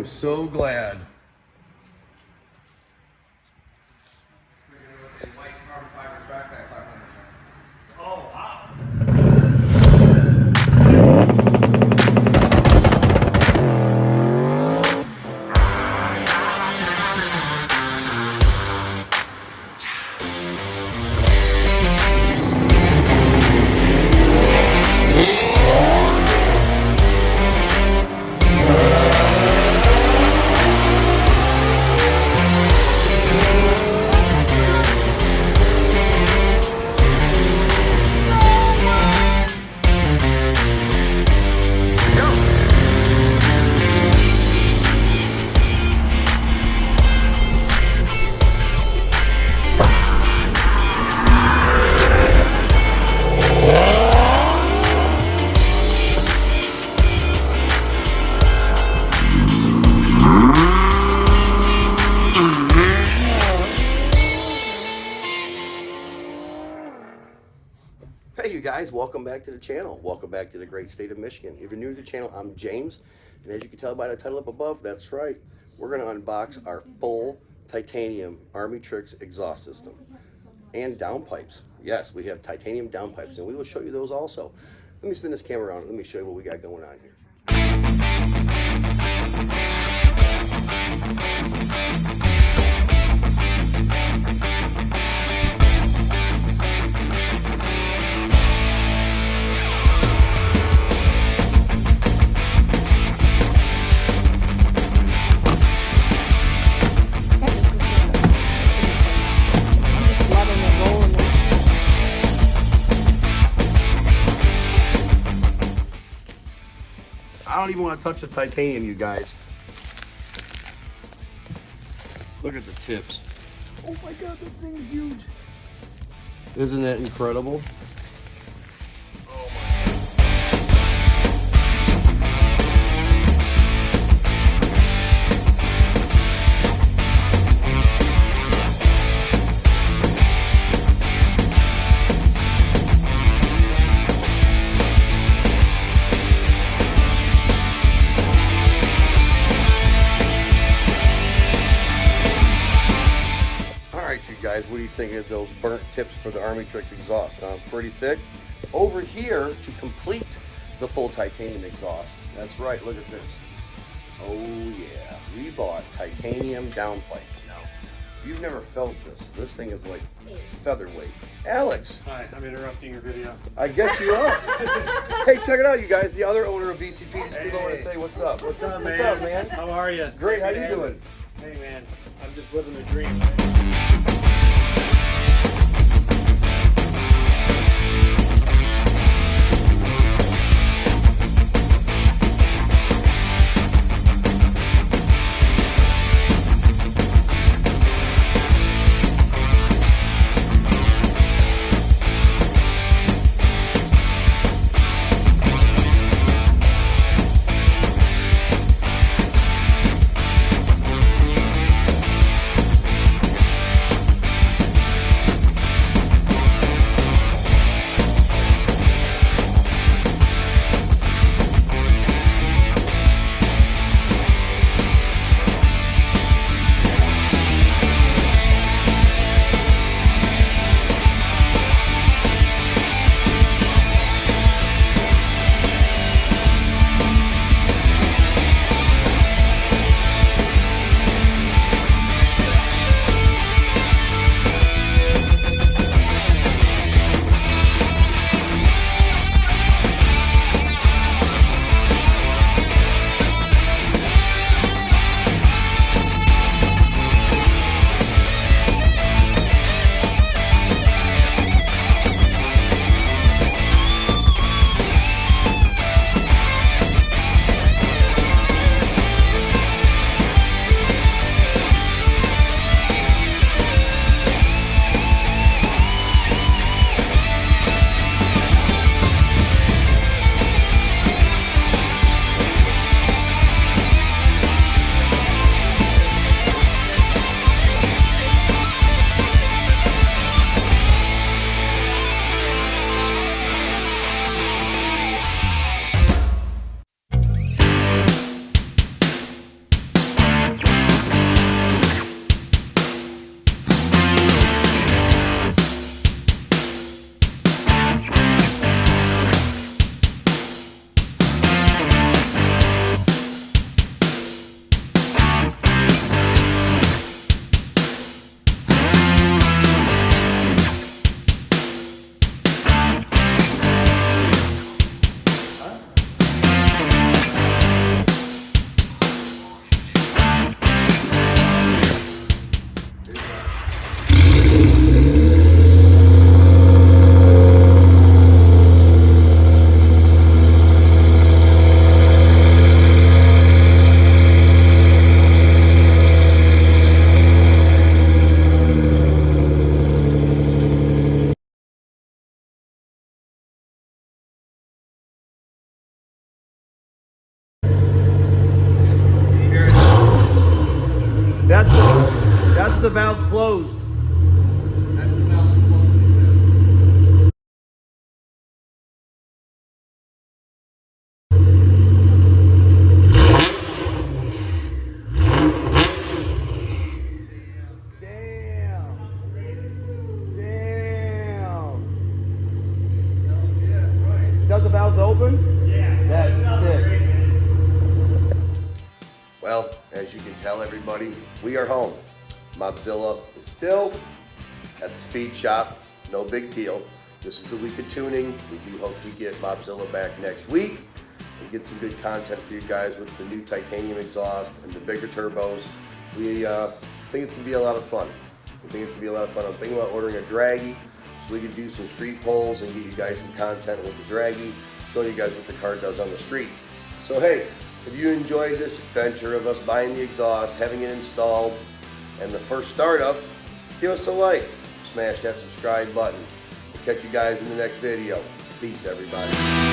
am so glad. Oh, wow. Hey you guys, welcome back to the channel. Welcome back to the great state of Michigan. If you're new to the channel, I'm James, and as you can tell by the title up above, that's right, we're going to unbox our full titanium ArmyTrix exhaust system and downpipes. Yes, we have titanium downpipes, and we will show you those also. Let me spin this camera around and let me show you what we got going on here. I don't even want to touch the titanium, you guys. Look at the tips. Oh my God, that thing's huge. Isn't that incredible? You guys, what do you think of those burnt tips for the ArmyTrix exhaust? Pretty sick. Over here, to complete the full titanium exhaust, that's right, look at this. Oh yeah, we bought titanium downpipes. Now, if you've never felt this thing is like featherweight. Alex! Hi, I'm interrupting your video. I guess you are. Hey, check it out, you guys. The other owner of VCP just hey. Want to say what's up. What's up, man? What's up, man? How are you? Great, how you doing? Hey, man, I'm just living the dream. valve's closed. That's the valve's closed, he said. Damn. Damn. Is that the valve's open? Yeah. That's sick. Well, as you can tell everybody, we are home. Mobzilla is still at the speed shop. No big deal. This is the week of tuning. We do hope to get Mobzilla back next week and get some good content for you guys with the new titanium exhaust and the bigger turbos. We think it's going to be a lot of fun. I'm thinking about ordering a draggy so we can do some street polls and get you guys some content with the draggy, showing you guys what the car does on the street. So hey, if you enjoyed this adventure of us buying the exhaust, having it installed, and the first startup, give us a like. Smash that subscribe button. We'll catch you guys in the next video. Peace, everybody.